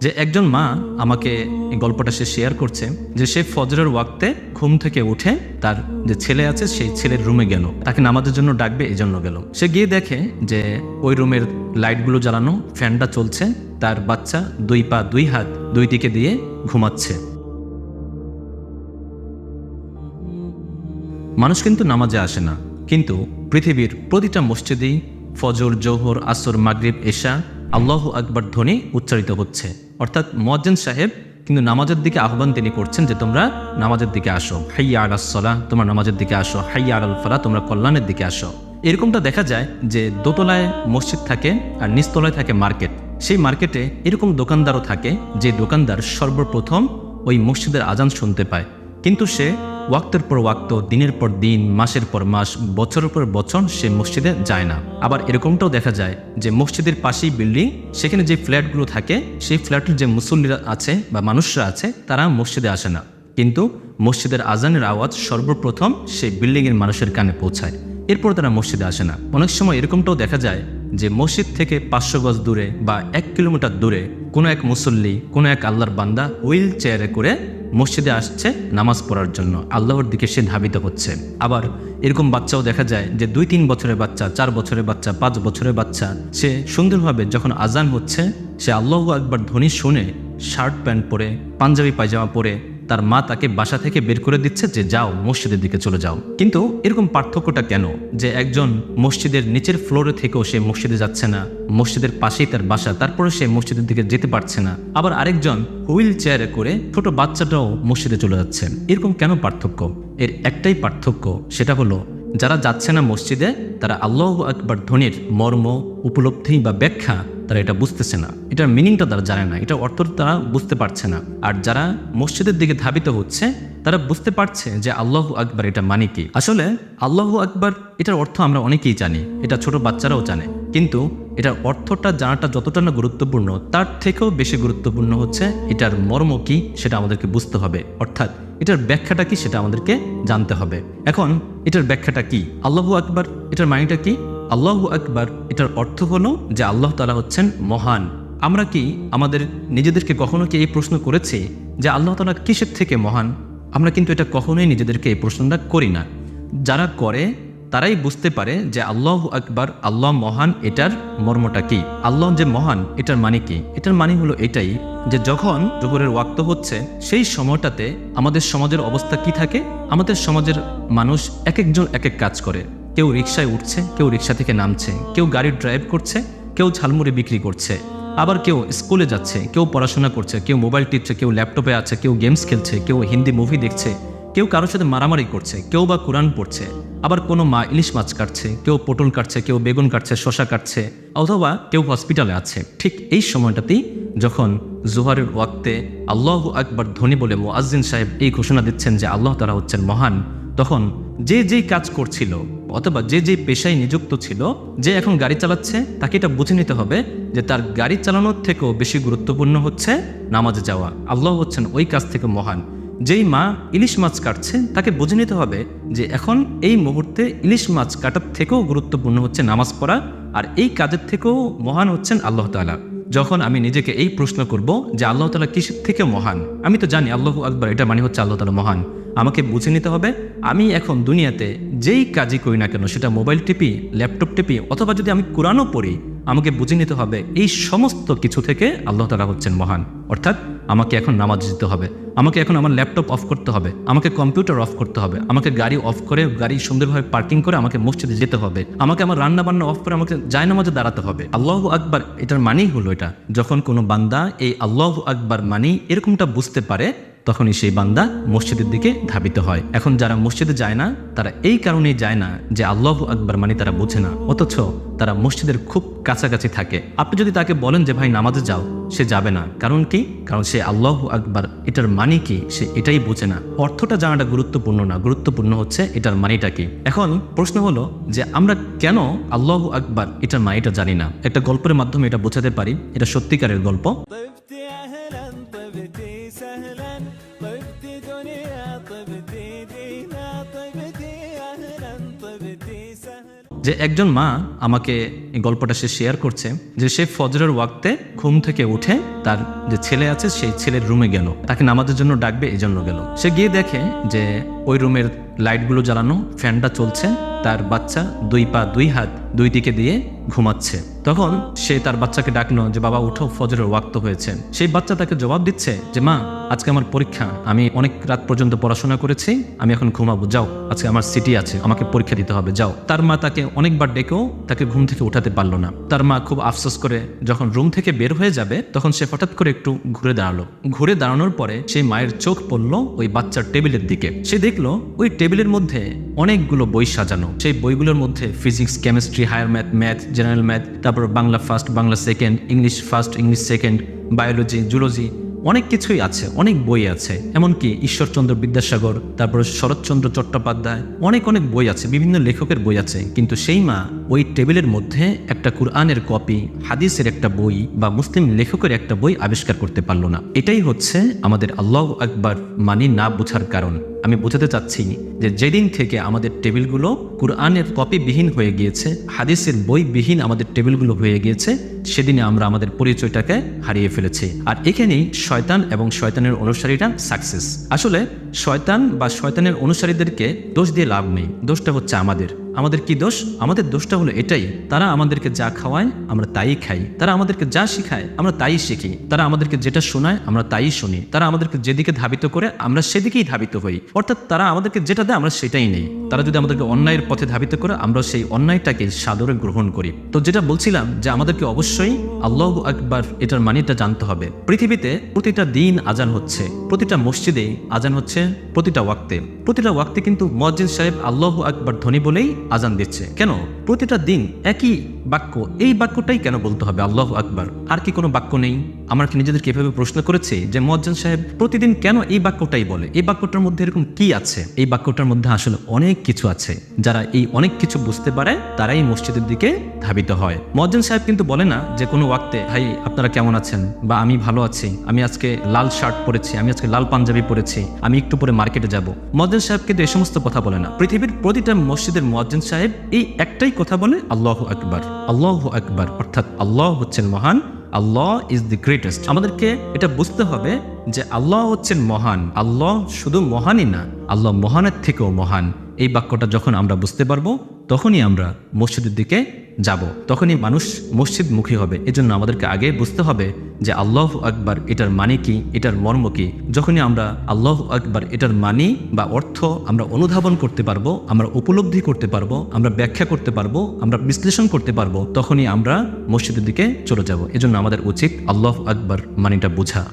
যে একজন মা আমাকে এই গল্পটা সে শেয়ার করছে যে সে ফজরের ওয়াক্তে ঘুম থেকে উঠে তার যে ছেলে আছে সেই ছেলের রুমে গেল, তাকে নামাজের জন্য ডাকবে এই জন্য গেল। সে গিয়ে দেখে যে ওই রুমের লাইটগুলো জ্বালানো, ফ্যানটা চলছে, তার বাচ্চা দুই পা দুই হাত দুই দিকে দিয়ে ঘুমাচ্ছে। মানুষ কিন্তু নামাজে আসে না, কিন্তু পৃথিবীর প্রতিটা মসজিদেই ফজর, জোহর, আসর, মাগরিব, এশা আল্লাহু আকবার ধ্বনি উচ্চারিত হচ্ছে। অর্থাৎ মুয়াজ্জিন সাহেব কিন্তু নামাজের দিকে আহ্বান তিনি করছেন যে তোমরা নামাজের দিকে আসো, হাইয়া আলাস সালাহ, তোমরা নামাজের দিকে আসো, হাইয়া আলাল ফালাহ, তোমরা কল্যাণের দিকে আসো। এরকমটা দেখা যায় যে দোতলায় মসজিদ থাকে আর নিচতলায় থাকে মার্কেট। সেই মার্কেটে এরকম দোকানদারও থাকে যে দোকানদার সর্বপ্রথম ওই মসজিদের আজান শুনতে পায়, কিন্তু সে ওয়াক্তের পর ওয়াক্ত, দিনের পর দিন, মাসের পর মাস, বছরের পর বছর সে মসজিদে যায় না। আবার এরকমটাও দেখা যায় যে মসজিদের পাশেই বিল্ডিং, সেখানে যে ফ্ল্যাটগুলো থাকে সেই ফ্ল্যাটের যে মুসল্লিরা আছে বা মানুষরা আছে তারা মসজিদে আসে না, কিন্তু মসজিদের আজানের আওয়াজ সর্বপ্রথম সেই বিল্ডিংয়ের মানুষের কানে পৌঁছায়, এরপর তারা মসজিদে আসে না। অনেক সময় এরকমটাও দেখা যায় যে মসজিদ থেকে 500 গজ দূরে বা 1 কিলোমিটার দূরে কোনো এক মুসল্লি, কোনো এক আল্লাহর বান্দা হুইল চেয়ারে করে মসজিদে আসছে নামাজ পড়ার জন্য, আল্লাহর দিকে সে ধাবিত হচ্ছে। আবার এরকম বাচ্চাও দেখা যায় যে 2-3 বছরের বাচ্চা, 4 বছরের বাচ্চা, 5 বছরের বাচ্চা, সে সুন্দরভাবে যখন আজান হচ্ছে সে আল্লাহু আকবার ধ্বনি শুনে শার্ট প্যান্ট পরে, পাঞ্জাবি পায়জামা পরে তার মা তাকে বাসা থেকে বের করে দিচ্ছে যে যাও মসজিদের দিকে চলে যাও। কিন্তু এরকম পার্থক্যটা কেন যে একজন মসজিদের নিচের ফ্লোরে থেকেও সে মসজিদে যাচ্ছে না, মসজিদের পাশেই তার বাসা, তারপরে সে মসজিদের দিকে যেতে পারছে না, আবার আরেকজন হুইল চেয়ারে করে ছোট বাচ্চাটাও মসজিদে চলে যাচ্ছে? এরকম কেন পার্থক্য? এর একটাই পার্থক্য, সেটা হলো যারা যাচ্ছে না মসজিদে তারা আল্লাহু আকবার ধ্বনির মর্ম, উপলব্ধি বা ব্যাখ্যা তারা এটা বুঝতেছে না, এটার মিনিংটা তারা জানে না, এটার অর্থ তারা বুঝতে পারছে না। আর যারা মসজিদের দিকে ধাবিত হচ্ছে তারা বুঝতে পারছে যে আল্লাহু আকবার এটা মানে কি। আসলে আল্লাহু আকবার এটার অর্থ আমরা অনেকেই জানি, এটা ছোট বাচ্চারাও জানে, কিন্তু এটার অর্থটা জানাটা যতটা না গুরুত্বপূর্ণ তার থেকেও বেশি গুরুত্বপূর্ণ হচ্ছে এটার মর্ম কি সেটা আমাদেরকে বুঝতে হবে, অর্থাৎ এটার ব্যাখ্যাটা কি সেটা আমাদেরকে জানতে হবে। এখন এটার ব্যাখ্যাটা কি? আল্লাহু আকবার এটার মানেটা কি? আল্লাহু আকবার এটার অর্থ হলো যে আল্লাহ তাআলা হচ্ছেন মহান। আমরা কি আমাদের নিজেদেরকে কখনো কি এই প্রশ্ন করেছি যে আল্লাহ তাআলা কিসের থেকে মহান? আমরা কিন্তু এটা কখনোই নিজেদেরকে এই প্রশ্নটা করি না। যারা করে তারাই বুঝতে পারে যে আল্লাহু আকবার, আল্লাহ মহান, এটার মর্মটা কি। আল্লাহ যে মহান এটার মানে কি? এটার মানে হলো এটাই যে যখন জোহরের ওয়াক্ত হচ্ছে সেই সময়টাতে আমাদের সমাজের অবস্থা কি থাকে? আমাদের সমাজের মানুষ এক একজন এক এক কাজ করে। কেউ রিকশায় উঠছে, কেউ রিকশা থেকে নামছে, কেউ গাড়ি ড্রাইভ করছে, কেউ ঝালমুড়ি বিক্রি করছে, আবার কেউ স্কুলে যাচ্ছে, কেউ পড়াশোনা করছে, কেউ মোবাইল টিপছে, কেউ ল্যাপটপে আছে, কেউ গেমস খেলছে, কেউ হিন্দি মুভি দেখছে, কেউ কারোর সাথে মারামারি করছে, কেউ বা কোরআন পড়ছে, আবার কোনো মা ইলিশ মাছ কাটছে, কেউ পটল কাটছে, কেউ বেগুন কাটছে, শশা কাটছে, অথবা কেউ হসপিটালে আছে। ঠিক এই সময়টাতেই যখন জোহরের ওয়াক্তে আল্লাহু আকবার ধ্বনি বলে মুয়াজ্জিন সাহেব এই ঘোষণা দিচ্ছেন যে আল্লাহ তাআলা হচ্ছেন মহান, তখন যে যেই কাজ করছিল অথবা যে যেই পেশায় নিযুক্ত ছিল, যে এখন গাড়ি চালাচ্ছে, তাকে এটা বুঝে নিতে হবে যে তার গাড়ি চালানোর থেকেও বেশি গুরুত্বপূর্ণ হচ্ছে নামাজে যাওয়া। আল্লাহ হচ্ছেন ওই কাজ থেকে মহান। যেই মা ইলিশ মাছ কাটছে তাকে বুঝে নিতে হবে যে এখন এই মুহূর্তে ইলিশ মাছ কাটার থেকেও গুরুত্বপূর্ণ হচ্ছে নামাজ পড়া, আর এই কাজের থেকেও মহান হচ্ছেন আল্লাহ তাআলা। যখন আমি নিজেকে এই প্রশ্ন করব যে আল্লাহ তাআলা কিসের থেকে মহান, আমি তো জানি আল্লাহু আকবার এটা মানে হচ্ছে আল্লাহ তাআলা মহান, আমাকে বুঝে নিতে হবে আমি এখন দুনিয়াতে যেই কাজই করি না কেন, সেটা মোবাইল টিপি, ল্যাপটপ টিপি, অথবা যদি আমি কোরআনও পড়ি, আমাকে বুঝে নিতে হবে এই সমস্ত কিছু থেকে আল্লাহ তাআলা হচ্ছেন মহান। অর্থাৎ আমাকে এখন নামাজ দিতে হবে, আমাকে এখন আমার ল্যাপটপ অফ করতে হবে, আমাকে কম্পিউটার অফ করতে হবে, আমাকে গাড়ি অফ করে গাড়ি সুন্দরভাবে পার্কিং করে আমাকে মসজিদে যেতে হবে, আমাকে আমার রান্না বান্না অফ করে আমাকে জায়নামাজে দাঁড়াতে হবে। আল্লাহু আকবার এটার মানেই হলো এটা। যখন কোনো বান্দা এই আল্লাহু আকবার মানি এরকমটা বুঝতে পারে, তখনই সেই বান্দা মসজিদের দিকে ধাবিত হয়। এখন যারা মসজিদে যায় না তারা এই কারণেই যায় না যে আল্লাহু আকবার মানে তারা বোঝে না, অথচ তারা মসজিদের খুব কাছাকাছি থাকে। আপনি যদি তাকে বলেন যে ভাই নামাজে যাও, সে যাবে না। কারণ কি? কারণ সে আল্লাহু আকবার এটার মানে কি সে এটাই বোঝে না। অর্থটা জানাটা গুরুত্বপূর্ণ না, গুরুত্বপূর্ণ হচ্ছে এটার মানেটা কি। এখন প্রশ্ন হলো যে আমরা কেন আল্লাহু আকবার এটার মানেটা জানি না? একটা গল্পের মাধ্যমে এটা বোঝাতে পারি, এটা সত্যিকারের গল্প। যে একজন মা আমাকে এই গল্পটা সে শেয়ার করছে যে সে ফজরের ওয়াক্তে ঘুম থেকে উঠে তার যে ছেলে আছে সেই ছেলের রুমে গেল, তাকে নামাজের জন্য ডাকবে এই জন্য গেল। সে গিয়ে দেখে যে ওই রুমের লাইটগুলো জ্বালানো, ফ্যানটা চলছে, তার বাচ্চা 2 পা 2 হাত 2 দিকে দিয়ে ঘুমাচ্ছে। তখন সে তার বাচ্চাকে ডাকলো যে বাবা উঠো, ফজরের ওয়াক্ত হয়েছে। সেই বাচ্চা তাকে জবাব দিচ্ছে যে মা আজকে আমার পরীক্ষা, আমি অনেক রাত পর্যন্ত পড়াশোনা করেছি, আমি এখন ঘুমাবো, যাও আজকে আমার সিটি আছে, আমাকে পরীক্ষা দিতে হবে, যাও। তার মা তাকে অনেকবার ডেকেও তাকে ঘুম থেকে উঠাতে পারলো না। তার মা খুব আফসোস করে যখন রুম থেকে বের হয়ে যাবে তখন সে হঠাৎ করে একটু ঘুরে দাঁড়ালো। ঘুরে দাঁড়ানোর পরে সেই মায়ের চোখ পড়লো ওই বাচ্চার টেবিলের দিকে। সে দেখলো ওই টেবিলের মধ্যে অনেকগুলো বই সাজানো। সেই বইগুলোর মধ্যে physics, chemistry, higher math, math, general math, তারপর Bangla first, Bangla second, English first, English second, biology, zoology, অনেক কিছুই আছে, অনেক বই আছে। এমনকি ঈশ্বরচন্দ্র বিদ্যাসাগর, তারপর শরৎচন্দ্র চট্টোপাধ্যায়, অনেক অনেক বই আছে, বিভিন্ন লেখকের বই আছে। কিন্তু সেই মা ওই টেবিলের মধ্যে একটা কুরআনের কপি, হাদিসের একটা বই বা মুসলিম লেখকের একটা বই আবিষ্কার করতে পারলো না। এটাই হচ্ছে আমাদের আল্লাহু আকবার মানি না বোঝার কারণ। আমি বোঝাতে চাচ্ছি যে যেদিন থেকে আমাদের টেবিলগুলো কুরআনের কপিবিহীন হয়ে গিয়েছে, হাদিসের বইবিহীন আমাদের টেবিলগুলো হয়ে গিয়েছে, সেদিনে আমরা আমাদের পরিচয়টাকে হারিয়ে ফেলেছি। আর এখানেই শয়তান এবং শয়তানের অনুসারীরা সাকসেস। আসলে শয়তান বা শয়তানের অনুসারীদেরকে দোষ দিয়ে লাভ নেই, দোষটা হচ্ছে আমাদের কি দোষ? আমাদের দোষটা হলো এটাই, তারা আমাদেরকে যা খাওয়ায় আমরা তাই খাই, তারা আমাদেরকে যা শিখায় আমরা তাই শিখি, তারা আমাদেরকে যেটা শোনায় আমরা তাই শুনি, তারা আমাদেরকে যেদিকে ধাবিত করে আমরা সেদিকেই ধাবিত হই। অর্থাৎ তারা আমাদেরকে যেটা দেয় আমরা সেটাই নেই। তারা যদি আমাদেরকে অন্যায়ের পথে ধাবিত করে আমরা সেই অন্যায়টাকে সাদরে গ্রহণ করি। তো যেটা বলছিলাম যে আমাদেরকে অবশ্যই আল্লাহু আকবার এটার মানিটা জানতে হবে। পৃথিবীতে প্রতিটা দিন আজান হচ্ছে, প্রতিটা মসজিদে আজান হচ্ছে, প্রতিটা ওয়াক্তে কিন্তু মুয়াজ্জিন সাহেব আল্লাহু আকবার ধ্বনি বলেই আজান দিচ্ছে। কেন? প্রতিটা দিন একই বাক্য, এই বাক্যটাই কেন বলতে হবে আল্লাহু আকবার? আর কি কোনো বাক্য নেই? আমরা কি নিজেদেরকে এভাবে প্রশ্ন করেছি যে মুয়াজ্জিন সাহেব প্রতিদিন কেন এই বাক্যটাই বলে? এই বাক্যটার মধ্যে এরকম কি আছে? এই বাক্যটার মধ্যে আসলে অনেক কিছু আছে। যারা এই অনেক কিছু বুঝতে পারে তারাই মসজিদের দিকে ধাবিত হয়। মুয়াজ্জিন সাহেব কিন্তু বলে না যে কোনো ওয়াক্তে ভাই আপনারা কেমন আছেন, বা আমি ভালো আছি, আমি আজকে লাল শার্ট পরেছি, আমি আজকে লাল পাঞ্জাবি পরেছি, আমি একটু পরে মার্কেটে যাব। মুয়াজ্জিন সাহেব কিন্তু এই সমস্ত কথা বলে না। পৃথিবীর প্রতিটা মসজিদের মুয়াজ্জিন সাহেব এই একটাই কথা বলে, আল্লাহু আকবার, আল্লাহু আকবার, অর্থাৎ আল্লাহ হচ্ছেন মহান, আল্লাহ ইজ দি গ্রেটেস্ট। আমাদেরকে এটা বুঝতে হবে যে আল্লাহ হচ্ছেন মহান, আল্লাহ শুধু মহানই না, আল্লাহ মহানের থেকেও মহান। এই বাক্যটা যখন আমরা বুঝতে পারবো তখনই আমরা মসজিদের দিকে যাব, তখনই মানুষ মসজিদ মুখী হবে। এজন্য আমাদেরকে আগে বুঝতে হবে যে আল্লাহু আকবার এটার মানে কি, এটার মর্ম কি। যখনই আমরা আল্লাহু আকবার এটার মানে বা অর্থ আমরা অনুধাবন করতে পারবো, আমরা উপলব্ধি করতে পারবো, আমরা ব্যাখ্যা করতে পারবো, আমরা বিশ্লেষণ করতে পারবো, তখনই আমরা মসজিদের দিকে চলে যাব। এজন্য আমাদের উচিত আল্লাহু আকবার মানেটা বোঝা।